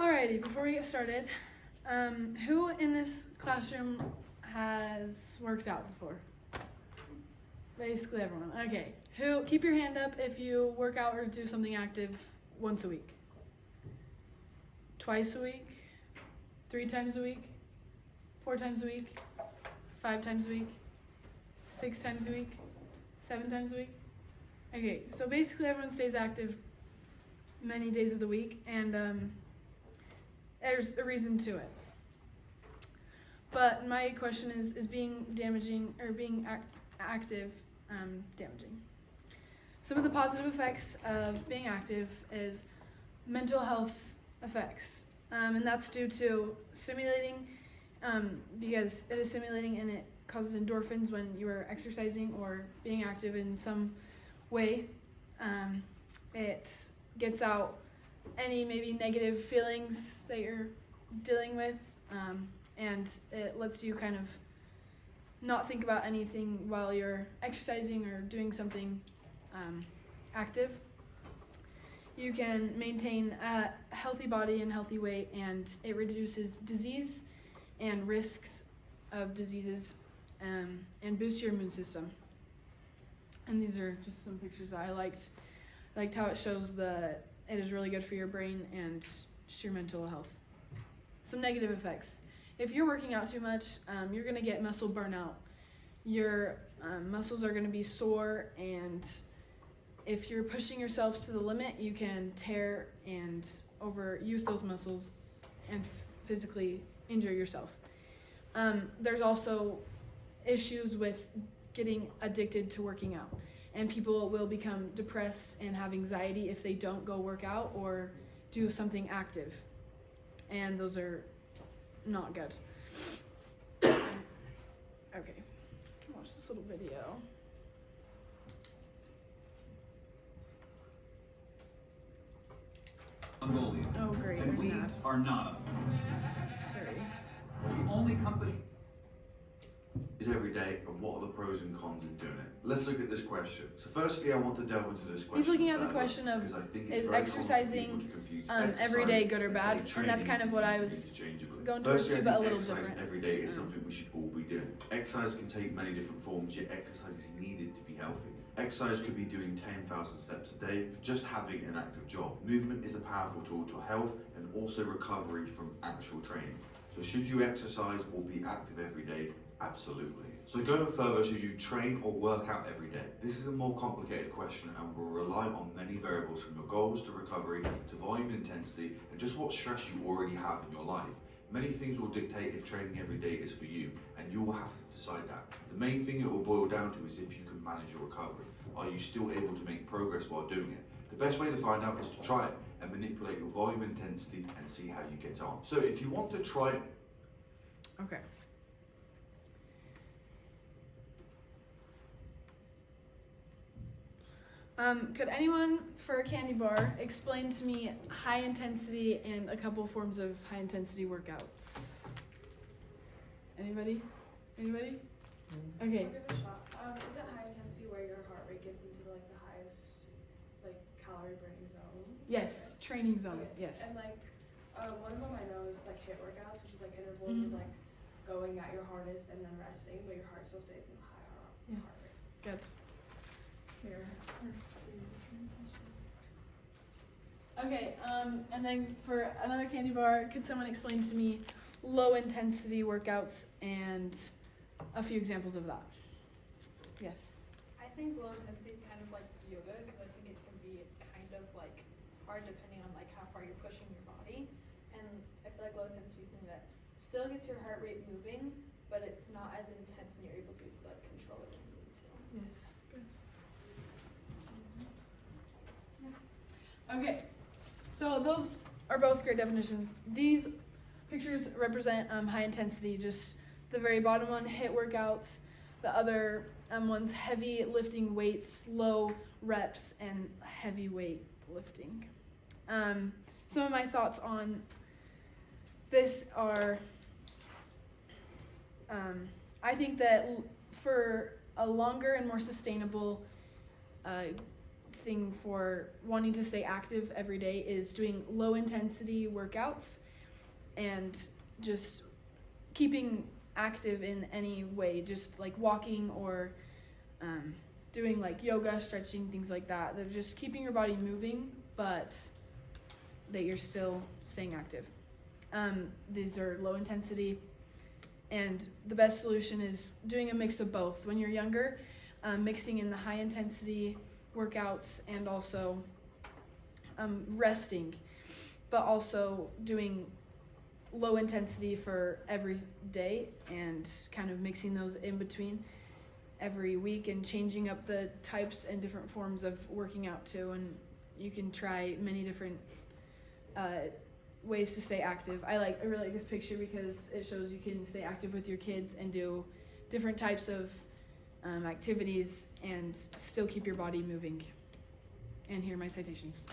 Alrighty, before we get started, who in this classroom has worked out before? Basically everyone. Okay. Who? Keep your hand up if you work out or do something active once a week. Twice a week? 3 times a week? 4 times a week? 5 times a week? 6 times a week? 7 times a week? Okay, so basically everyone stays active many days of the week, and there's a reason to it. But my question is being damaging or being active damaging? Some of the positive effects of being active is mental health effects, and that's due to stimulating, because it is stimulating and it causes endorphins when you are exercising or being active in some way. It gets out any maybe negative feelings that you're dealing with, and it lets you kind of not think about anything while you're exercising or doing something active. You can maintain a healthy body and healthy weight, and it reduces disease and risks of diseases, and boosts your immune system. And these are just some pictures that I liked how it shows it is really good for your brain and just your mental health. Some negative effects. If you're working out too much, you're going to get muscle burnout. Your muscles are going to be sore, and if you're pushing yourself to the limit, you can tear and overuse those muscles and physically injure yourself. There's also issues with getting addicted to working out, and people will become depressed and have anxiety if they don't go work out or do something active, and those are not good. Okay, watch this little video. Mongolia. Oh great, And there's we Nat. are not. Sorry. The only company is every day, and what are the pros and cons in doing it? Let's look at this question. So firstly, I want to delve into this question. He's looking at the further, question of, because I think it's is very exercising common for people to confuse every day good or and bad? say And that's training kind of what I and was interchangeably. going towards Firstly, too, I but a think little exercise different. every day is something we should all be doing. Exercise can take many different forms, yet exercise is needed to be healthy. Exercise could be doing 10,000 steps a day, just having an active job. Movement is a powerful tool to health and also recovery from actual training. So should you exercise or be active every day? Absolutely. So going further, should you train or work out every day? This is a more complicated question and will rely on many variables, from your goals to recovery to volume intensity and just what stress you already have in your life. Many things will dictate if training every day is for you, and you will have to decide that. The main thing it will boil down to is if you can manage your recovery. Are you still able to make progress while doing it? The best way to find out is to try it and manipulate your volume intensity and see how you get on. So if you want to try it. Okay. Could anyone, for a candy bar, explain to me high intensity and a couple forms of high intensity workouts? Anybody? Okay. I'll give it a shot. Isn't high intensity where your heart rate gets into the highest calorie burning zone? Yes, training zone. Okay. Yes. And one of them I know is HIIT workouts, which is intervals of going at your hardest and then resting, but your heart still stays in the high heart rate. Good. Here. Okay, and then for another candy bar, could someone explain to me low intensity workouts and a few examples of that? Yes. I think low intensity is kind of like yoga, because I think it can be kind of hard depending on how far you're pushing your body. And I feel like low intensity is something that still gets your heart rate moving, but it's not as intense and you're able to control it when you need to. Yes. Good. Yeah. Okay. So those are both great definitions. These pictures represent high intensity, just the very bottom one, HIIT workouts. The other one's heavy lifting weights, low reps, and heavy weight lifting. Some of my thoughts on this are, I think that for a longer and more sustainable thing for wanting to stay active every day is doing low intensity workouts and just keeping active in any way, just like walking or doing like yoga, stretching, things like that. They're just keeping your body moving, but that you're still staying active. These are low intensity, and the best solution is doing a mix of both. When you're younger, mixing in the high intensity workouts and also resting, but also doing low intensity for every day and kind of mixing those in between every week and changing up the types and different forms of working out too. And you can try many different ways to stay active. I really like this picture because it shows you can stay active with your kids and do different types of activities and still keep your body moving. And here are my citations.